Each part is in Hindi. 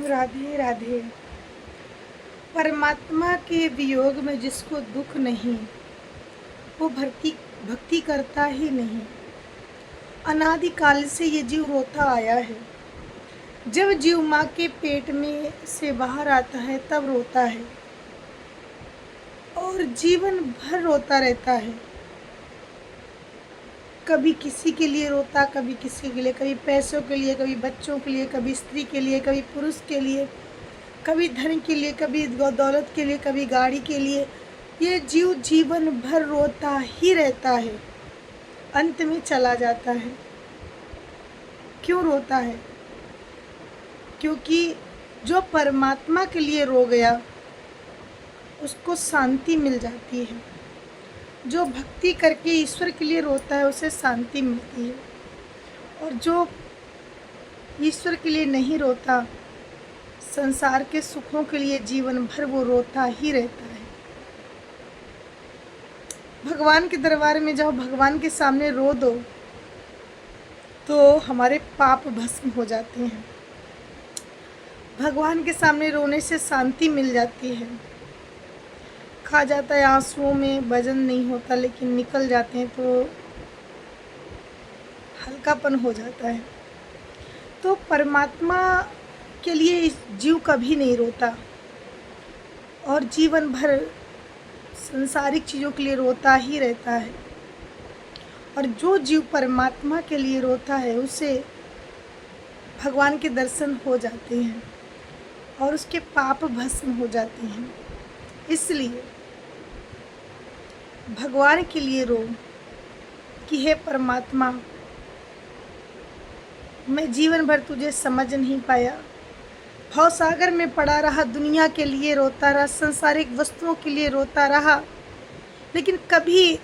राधे राधे। परमात्मा के वियोग में जिसको दुख नहीं, वो भक्ति भक्ति करता ही नहीं। अनादिकाल से ये जीव रोता आया है। जब जीव माँ के पेट में से बाहर आता है तब रोता है और जीवन भर रोता रहता है। कभी किसी के लिए रोता, कभी किसी के लिए, कभी पैसों के लिए, कभी बच्चों के लिए, कभी स्त्री के लिए, कभी पुरुष के लिए, कभी धन के लिए, कभी दौलत के लिए, कभी गाड़ी के लिए। ये जीव जीवन भर रोता ही रहता है, अंत में चला जाता है। क्यों रोता है? क्योंकि जो परमात्मा के लिए रो गया उसको शांति मिल जाती है। जो भक्ति करके ईश्वर के लिए रोता है उसे शांति मिलती है, और जो ईश्वर के लिए नहीं रोता, संसार के सुखों के लिए जीवन भर वो रोता ही रहता है। भगवान के दरबार में जाओ, भगवान के सामने रो दो तो हमारे पाप भस्म हो जाते हैं। भगवान के सामने रोने से शांति मिल जाती है। खा जाता है आंसुओं में, वजन नहीं होता, लेकिन निकल जाते हैं तो हल्कापन हो जाता है। तो परमात्मा के लिए इस जीव कभी नहीं रोता और जीवन भर सांसारिक चीज़ों के लिए रोता ही रहता है। और जो जीव परमात्मा के लिए रोता है उसे भगवान के दर्शन हो जाते हैं और उसके पाप भस्म हो जाते हैं। इसलिए भगवान के लिए रो कि हे परमात्मा, मैं जीवन भर तुझे समझ नहीं पाया, भवसागर में पड़ा रहा, दुनिया के लिए रोता रहा, संसारिक वस्तुओं के लिए रोता रहा, लेकिन कभी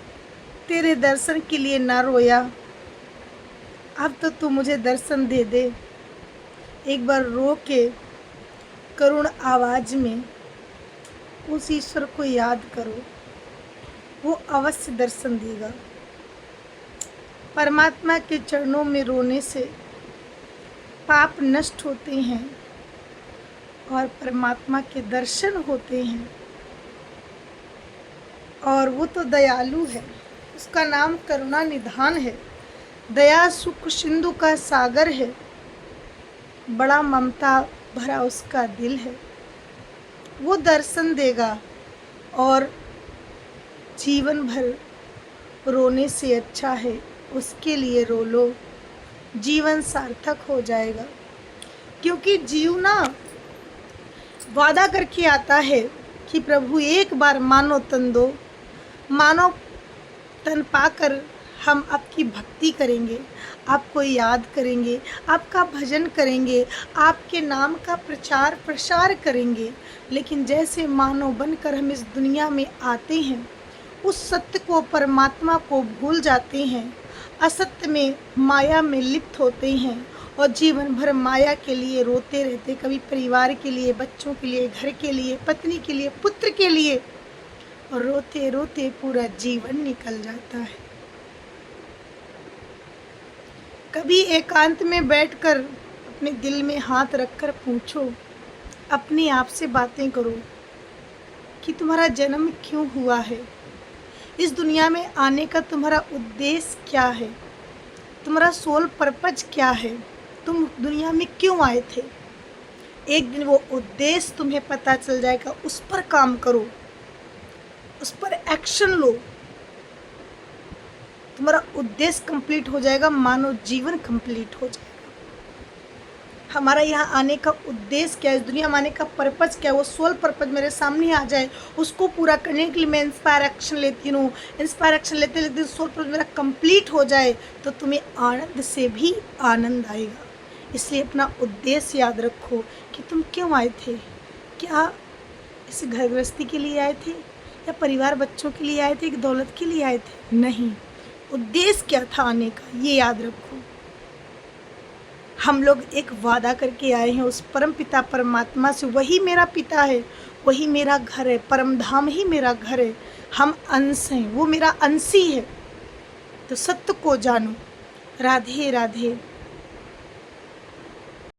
तेरे दर्शन के लिए ना रोया। अब तो तू मुझे दर्शन दे दे। एक बार रो के करुण आवाज में उस ईश्वर को याद करो, वो अवश्य दर्शन देगा। परमात्मा के चरणों में रोने से पाप नष्ट होते हैं और परमात्मा के दर्शन होते हैं। और वो तो दयालु है, उसका नाम करुणा निधान है, दया सुख सिंधु का सागर है, बड़ा ममता भरा उसका दिल है। वो दर्शन देगा और जीवन भर रोने से अच्छा है उसके लिए रो लो, जीवन सार्थक हो जाएगा। क्योंकि जीव ना वादा करके आता है कि प्रभु एक बार मानो तन दो, मानो तन पाकर हम आपकी भक्ति करेंगे, आपको याद करेंगे, आपका भजन करेंगे, आपके नाम का प्रचार प्रसार करेंगे। लेकिन जैसे मानव बनकर हम इस दुनिया में आते हैं, उस सत्य को, परमात्मा को भूल जाते हैं, असत्य में, माया में लिप्त होते हैं और जीवन भर माया के लिए रोते रहते, कभी परिवार के लिए, बच्चों के लिए, घर के लिए, पत्नी के लिए, पुत्र के लिए, और रोते रोते पूरा जीवन निकल जाता है। कभी एकांत में बैठकर अपने दिल में हाथ रखकर पूछो, अपने आप से बातें करो कि तुम्हारा जन्म क्यों हुआ है, इस दुनिया में आने का तुम्हारा उद्देश्य क्या है, तुम्हारा सोल पर्पज क्या है, तुम दुनिया में क्यों आए थे। एक दिन वो उद्देश्य तुम्हें पता चल जाएगा, उस पर काम करो, उस पर एक्शन लो, तुम्हारा उद्देश्य कंप्लीट हो जाएगा, मानव जीवन कंप्लीट हो जाएगा। हमारा यहाँ आने का उद्देश्य क्या है, इस दुनिया में आने का पर्पज क्या है, वो सोल पर्पज मेरे सामने आ जाए, उसको पूरा करने के लिए मैं इंस्पायर एक्शन लेती हूँ। इंस्पायर एक्शन लेते लेते सोल पर्पज मेरा कंप्लीट हो जाए तो तुम्हें आनंद से भी आनंद आएगा। इसलिए अपना उद्देश्य याद रखो कि तुम क्यों आए थे। क्या इस घर गृहस्थी के लिए आए थे, या परिवार बच्चों के लिए आए थे, कि दौलत के लिए आए थे? नहीं, उद्देश्य क्या था आने का, ये याद रखो। हम लोग एक वादा करके आए हैं उस परम पिता परमात्मा से, वही मेरा पिता है, वही मेरा घर है, परम धाम ही मेरा घर है, हम अंश हैं, वो मेरा अंशी है। तो सत्य को जानो। राधे राधे।